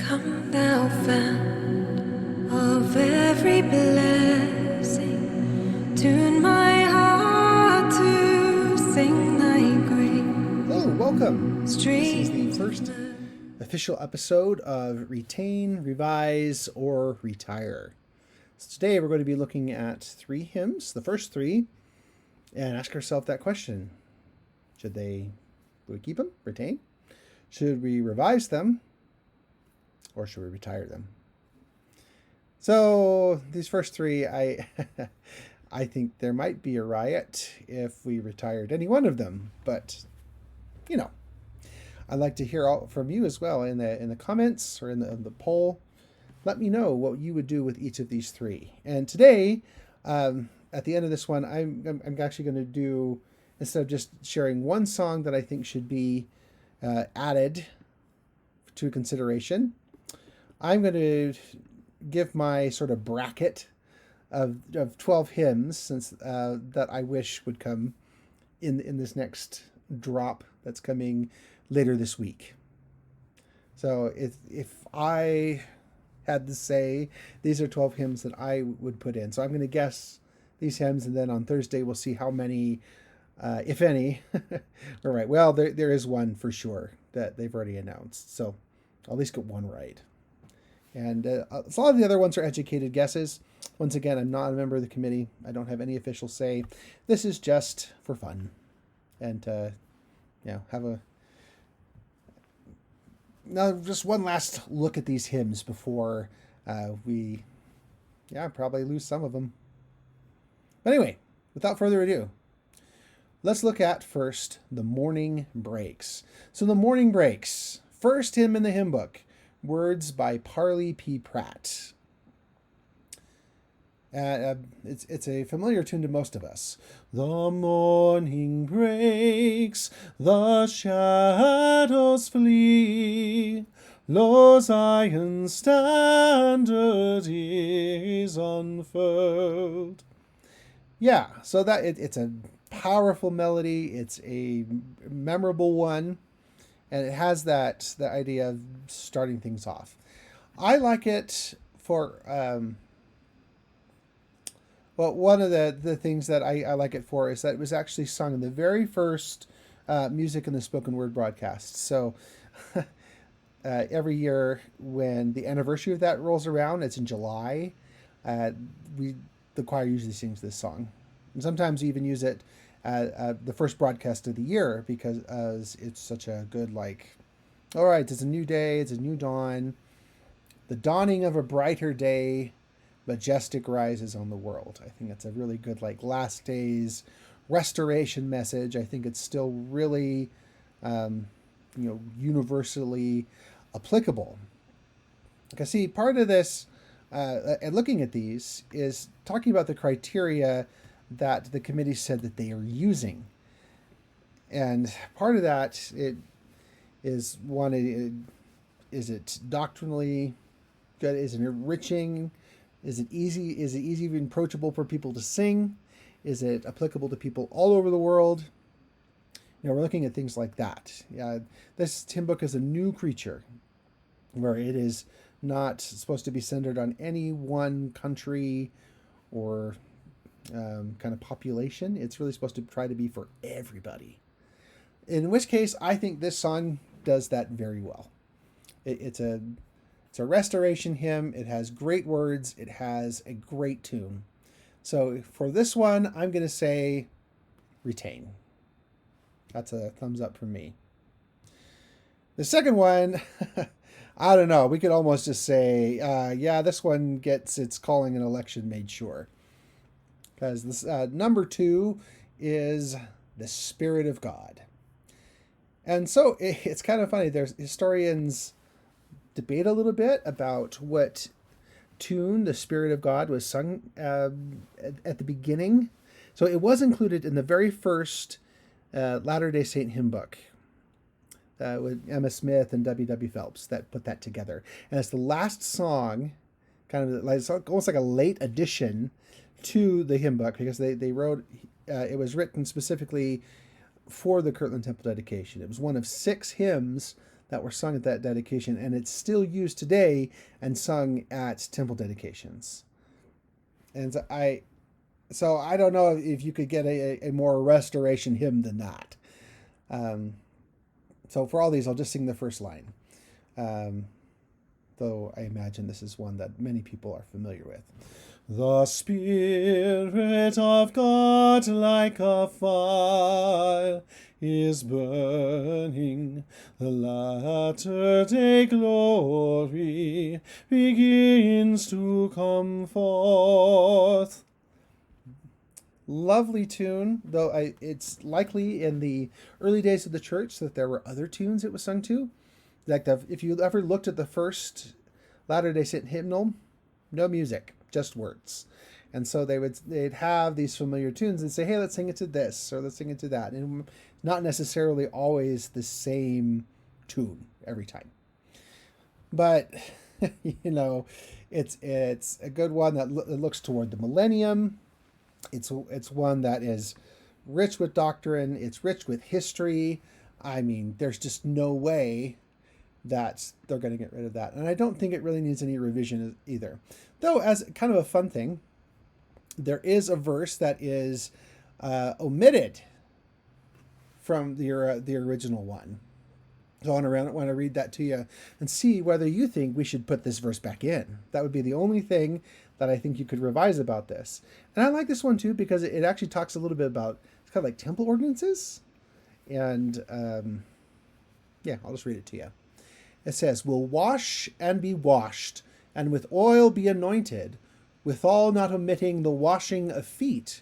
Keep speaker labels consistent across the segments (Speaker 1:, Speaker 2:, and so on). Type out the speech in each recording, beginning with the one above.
Speaker 1: Come thou fount of every blessing, tune my heart to sing thy great.
Speaker 2: Hello, welcome. This is the
Speaker 1: Streams.
Speaker 2: first official episode of Retain, Revise, or Retire. So today we're going to be looking at 3 hymns, the first 3, and ask ourselves that question. Should we keep them, retain? Should we revise them? Or should we retire them? So these first 3, I think there might be a riot if we retired any one of them, but you know, I'd like to hear from you as well in the comments or in the poll. Let me know what you would do with each of these 3. And today, at the end of this one, I'm actually going to do, instead of just sharing one song that I think should be added to consideration, I'm going to give my sort of bracket of 12 hymns since that I wish would come in this next drop that's coming later this week. So if I had to say, these are 12 hymns that I would put in. So I'm going to guess these hymns, and then on Thursday we'll see how many, if any. All right. Well, there is one for sure that they've already announced. So I'll at least get one right. And a lot of the other ones are educated guesses. Once again, I'm not a member of the committee. I don't have any official say. This is just for fun. And, have just one last look at these hymns before we probably lose some of them. But anyway, without further ado, let's look at first the Morning Breaks. So the Morning Breaks, first hymn in the hymn book, words by Parley P. Pratt. It's a familiar tune to most of us. The morning breaks, the shadows flee, lo, Zion's standard is unfurled. Yeah, so that it's a powerful melody. It's a memorable one, and it has that idea of starting things off. I like it for one of the things that I like it for is that it was actually sung in the very first music in the spoken word broadcast. So every year when the anniversary of that rolls around, it's in July, the choir usually sings this song. And sometimes we even use it the first broadcast of the year because it's such a good, all right, it's a new day, it's a new dawn, the dawning of a brighter day, majestic rises on the world. I think that's a really good, last days restoration message. I think it's still really, universally applicable. I see part of this, and looking at these, is talking about the criteria that the committee said that they are using. And part of that is it doctrinally good? Is it enriching? Is it easy? Is it easy and approachable for people to sing? Is it applicable to people all over the world? We're looking at things like that. This hymn book is a new creature where it is not supposed to be centered on any one country or kind of population. It's really supposed to try to be for everybody. In which case, I think this song does that very well. It's a restoration hymn. It has great words. It has a great tune. So for this one, I'm going to say retain. That's a thumbs up from me. The second one, I don't know. We could almost just say, this one gets its calling and election made sure. Because this number 2 is the Spirit of God. And so it's kind of funny. There's historians debate a little bit about what tune the Spirit of God was sung at the beginning. So it was included in the very first Latter-day Saint hymn book with Emma Smith and W.W. Phelps that put that together. And it's the last song, kind of it's almost like a late addition to the hymn book, because they wrote, it was written specifically for the Kirtland Temple dedication. It was one of 6 hymns that were sung at that dedication, and it's still used today and sung at temple dedications. And so I don't know if you could get a more restoration hymn than that. So for all these, I'll just sing the first line. Though I imagine this is one that many people are familiar with. The Spirit of God, like a fire, is burning. The latter day glory begins to come forth. Lovely tune, though it's likely in the early days of the church that there were other tunes it was sung to. Like if you ever looked at the first Latter-day Saint hymnal, no music, just words. And so they'd have these familiar tunes and say, hey, let's sing it to this or let's sing it to that. And not necessarily always the same tune every time. But, it's a good one that looks toward the millennium. It's one that is rich with doctrine. It's rich with history. I mean, there's just no way that they're going to get rid of that. And I don't think it really needs any revision either. Though, as kind of a fun thing, there is a verse that is omitted from the original one. So I want to read that to you and see whether you think we should put this verse back in. That would be the only thing that I think you could revise about this. And I like this one too because it actually talks a little bit about, it's kind of like temple ordinances. And I'll just read it to you. It says, "Will wash and be washed, and with oil be anointed, withal not omitting the washing of feet.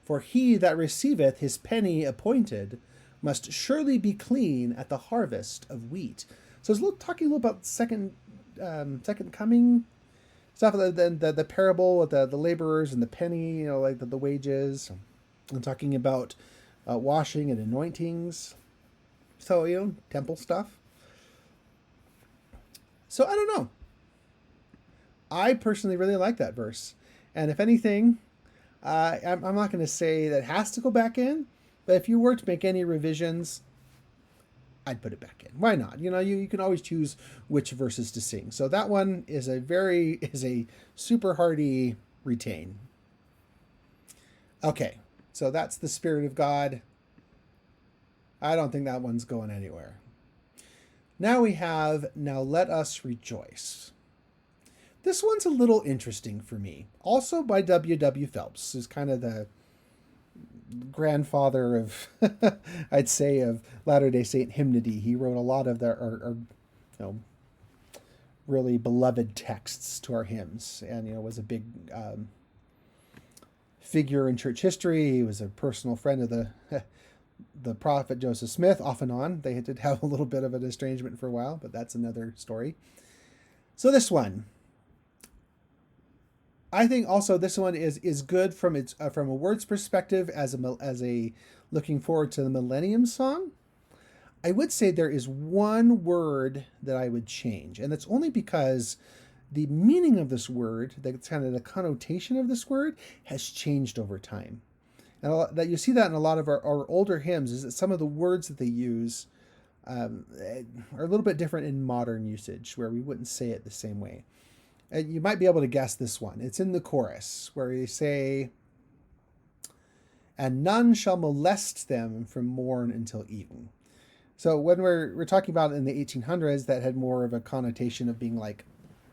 Speaker 2: For he that receiveth his penny appointed must surely be clean at the harvest of wheat." So it's talking a little about second coming stuff, the parable with the laborers and the penny, like the wages, and talking about washing and anointings. So, temple stuff. So I don't know. I personally really like that verse. And if anything, I'm not going to say that it has to go back in, but if you were to make any revisions, I'd put it back in. Why not? You can always choose which verses to sing. So that one is a super hearty retain. Okay, so that's the Spirit of God. I don't think that one's going anywhere. Now we have Now Let Us Rejoice. This one's a little interesting for me. Also by W.W. Phelps, who's kind of the grandfather of, I'd say, of Latter-day Saint hymnody. He wrote a lot of our really beloved texts to our hymns, and was a big figure in church history. He was a personal friend of the prophet Joseph Smith, off and on. They did have a little bit of an estrangement for a while, but that's another story. So this one, I think also this one is good from a words perspective as a looking forward to the Millennium song. I would say there is one word that I would change, and that's only because the meaning of this word, that's kind of the connotation of this word, has changed over time. And that you see that in a lot of our older hymns, is that some of the words that they use are a little bit different in modern usage, where we wouldn't say it the same way. And you might be able to guess this one. It's in the chorus, where they say, "And none shall molest them from morn until even." So when we're talking about in the 1800s, that had more of a connotation of being like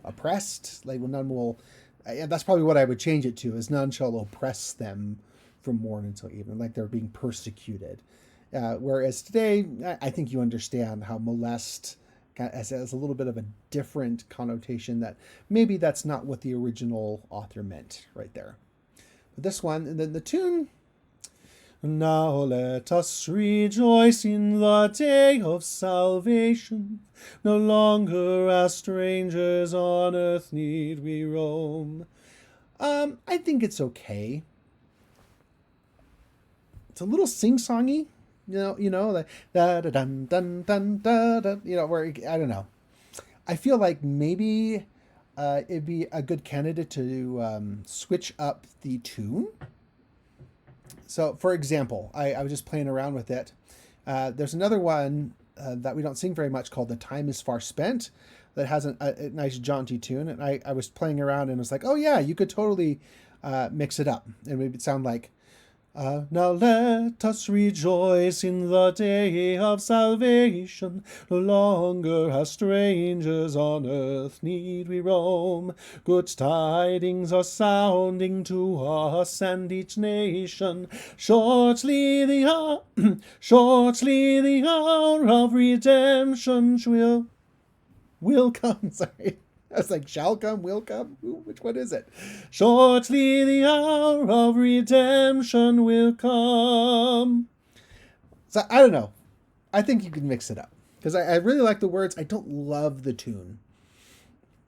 Speaker 2: oppressed. Like, well, none will, and that's probably what I would change it to, is none shall oppress them from morn until even, like they're being persecuted. Whereas today, I think you understand how molest has a little bit of a different connotation, that maybe that's not what the original author meant right there. But this one, and then the tune, "Now let us rejoice in the day of salvation. No longer as strangers on earth need we roam." I think it's okay. It's a little sing-songy, like da da dun dun dun da da, where I don't know. I feel like maybe it'd be a good candidate to switch up the tune. So, for example, I was just playing around with it. There's another one that we don't sing very much called "The Time Is Far Spent," that has a nice jaunty tune. And I was playing around and was like, oh yeah, you could totally mix it up and maybe it sound like, now let us rejoice in the day of salvation. No longer as strangers on earth need we roam. Good tidings are sounding to us and each nation. Shortly the hour of redemption will come. Sorry. I was like, shall come, will come? Ooh, which one is it? Shortly the hour of redemption will come. So I don't know. I think you can mix it up. Because I really like the words. I don't love the tune.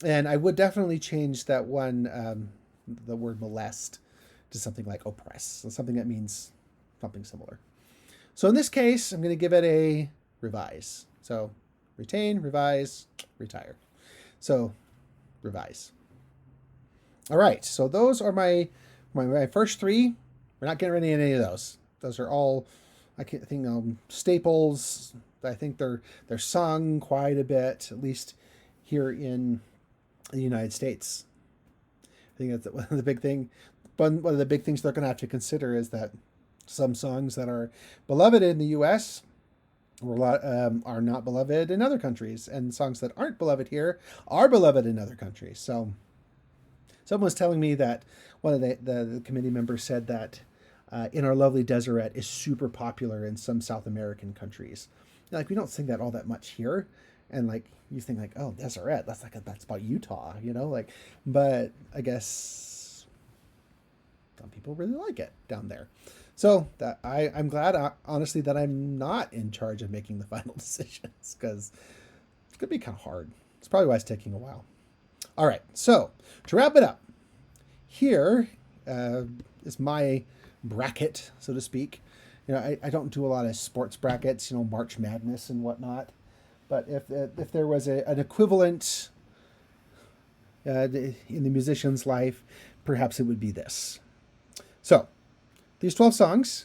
Speaker 2: And I would definitely change that one, the word molest, to something like oppress. So something that means something similar. So in this case, I'm going to give it a revise. So retain, revise, retire. So revise. All right, so those are my first three. We're not getting rid of any of those. Those are all, I think, staples. I think they're sung quite a bit, at least here in the United States. I think that's one of the big thing. One of the big things they're going to have to consider is that some songs that are beloved in the U.S. Are not beloved in other countries, and songs that aren't beloved here are beloved in other countries. So someone was telling me that one of the committee members said that In Our Lovely Deseret is super popular in some South American countries. Like, we don't sing that all that much here. And like, you think like, oh, Deseret, that's about Utah, like, but I guess some people really like it down there. So that I'm glad, honestly, that I'm not in charge of making the final decisions, because it's going to be kind of hard. It's probably why it's taking a while. All right, so to wrap it up, here is my bracket, so to speak. I don't do a lot of sports brackets, March Madness and whatnot. But if there was an equivalent in the musician's life, perhaps it would be this. So these 12 songs,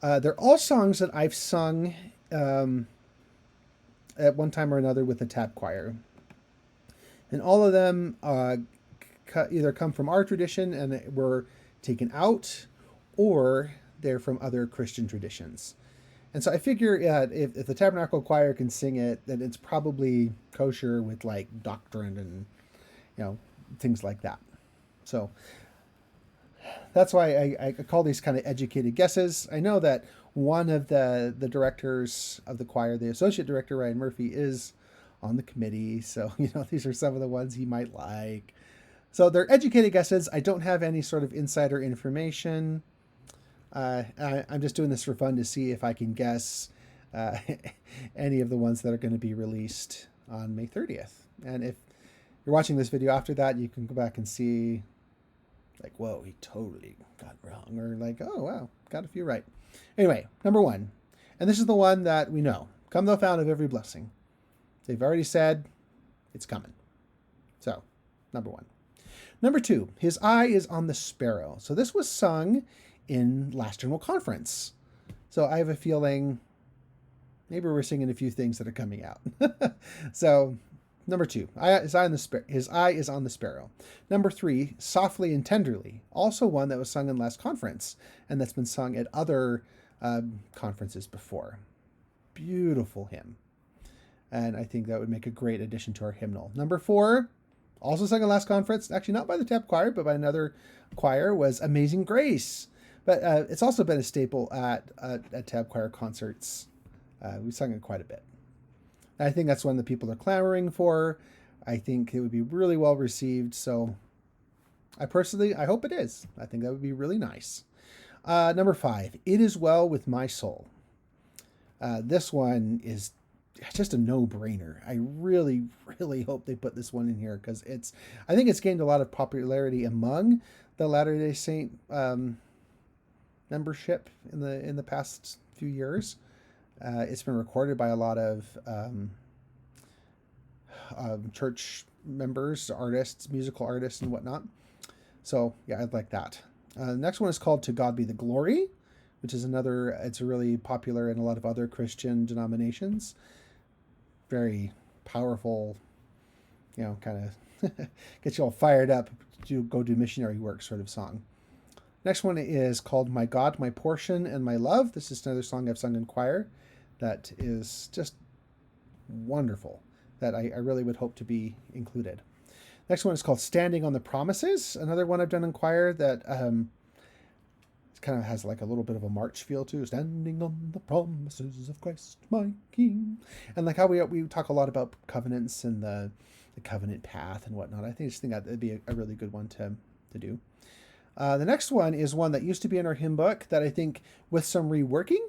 Speaker 2: they're all songs that I've sung at one time or another with the tab choir. And all of them either come from our tradition and were taken out, or they're from other Christian traditions. And so I figure if the Tabernacle Choir can sing it, then it's probably kosher with like doctrine and things like that. So that's why I call these kind of educated guesses. I know that one of the directors of the choir, the associate director, Ryan Murphy, is on the committee. So, these are some of the ones he might like. So they're educated guesses. I don't have any sort of insider information. I'm just doing this for fun to see if I can guess any of the ones that are going to be released on May 30th. And if you're watching this video after that, you can go back and see, like, whoa, he totally got wrong. Or like, oh, wow, got a few right. Anyway, number one. And this is the one that we know. Come thou fount of every blessing. They've already said it's coming. So, number one. Number two, His eye is on the sparrow. So this was sung in last General Conference. So I have a feeling maybe we're singing a few things that are coming out. So number two, His eye is on the sparrow. Number three, Softly and Tenderly. Also one that was sung in last conference and that's been sung at other conferences before. Beautiful hymn. And I think that would make a great addition to our hymnal. Number four, also sung in last conference, actually not by the Tab Choir, but by another choir, was Amazing Grace. But it's also been a staple at Tab Choir concerts. We've sung it quite a bit. And I think that's one that people are clamoring for. I think it would be really well received. So I hope it is. I think that would be really nice. Number five, It Is Well With My Soul. This one is just a no-brainer. I really, really hope they put this one in here because I think it's gained a lot of popularity among the Latter-day Saint membership in the past few years. It's been recorded by a lot of church members, artists, musical artists, and whatnot. So yeah, I'd like that. The next one is called To God Be the Glory, which is it's really popular in a lot of other Christian denominations. very powerful, kind of gets you all fired up to go do missionary work sort of song. Next one is called My God, My Portion, and My Love. This is another song I've sung in choir that is just wonderful, that I really would hope to be included. Next one is called Standing on the Promises, another one I've done in choir that kind of has like a little bit of a march feel too. Standing on the promises of Christ my King. And like how we talk a lot about covenants and the covenant path and whatnot. I just think that would be a really good one to do. The next one is one that used to be in our hymn book that I think with some reworking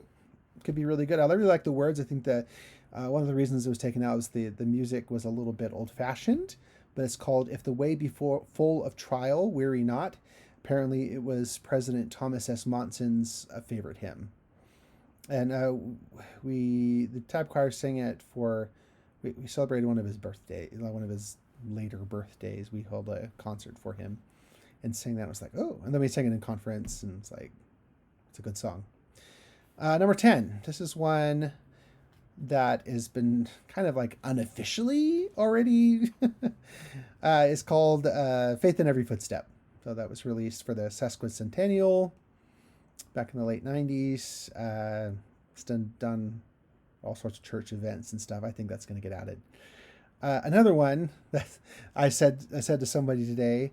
Speaker 2: could be really good. I really like the words. I think that one of the reasons it was taken out was the music was a little bit old-fashioned, but it's called If the Way Be Full of Trial, Weary Not. Apparently it was President Thomas S. Monson's favorite hymn. And the tab choir sang it for, we celebrated one of his later birthdays. We held a concert for him and sang that. I was like, oh, and then we sang it in conference, and it's like, it's a good song. Number 10, this is one that has been kind of like unofficially already. It's called Faith in Every Footstep. So that was released for the sesquicentennial back in the late 90s. It's done all sorts of church events and stuff. I think that's going to get added. Another one that I said to somebody today,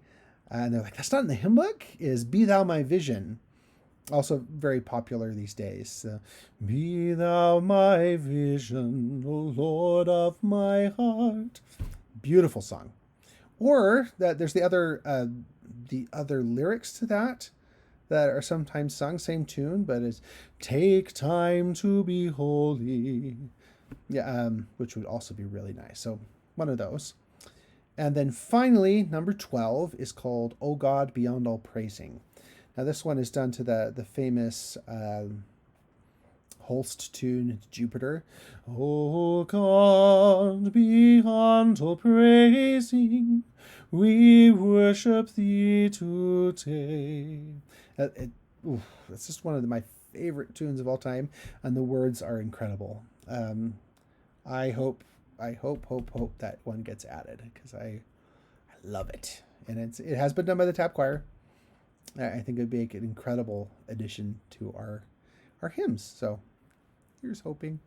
Speaker 2: and they're like, that's not in the hymn book, is Be Thou My Vision. Also very popular these days. Be Thou my vision, O Lord of my heart. Beautiful song. Or that there's the other lyrics to that are sometimes sung, same tune, but it's take time to be holy. Yeah, which would also be really nice. So one of those. And then finally, number 12 is called O God Beyond All Praising. Now this one is done to the famous Holst tune, Jupiter. O God beyond all praising, we worship thee today. It's just one of my favorite tunes of all time, and the words are incredible. I hope that one gets added because I love it, and it has been done by the tap choir. I think it'd be an incredible addition to our hymns. So here's hoping.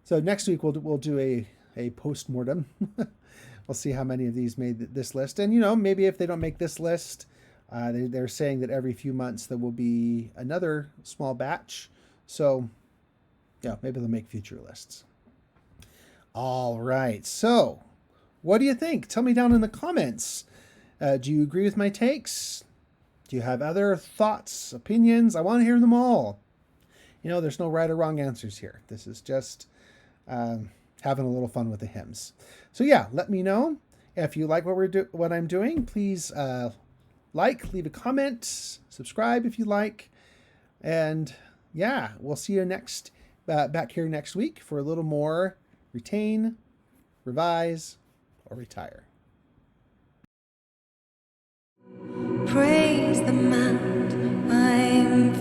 Speaker 2: So next week we'll do a post-mortem. We'll see how many of these made this list, and maybe if they don't make this list, they're saying that every few months there will be another small batch. So yeah, maybe they'll make future lists. All right. So what do you think? Tell me down in the comments. Do you agree with my takes? Do you have other thoughts, opinions? I want to hear them all. There's no right or wrong answers here. This is just having a little fun with the hymns. So yeah, let me know if you like what I'm doing. Please leave a comment, subscribe if you like, and yeah, we'll see you back here next week for a little more retain, revise, or retire.
Speaker 1: Praise the mount I'm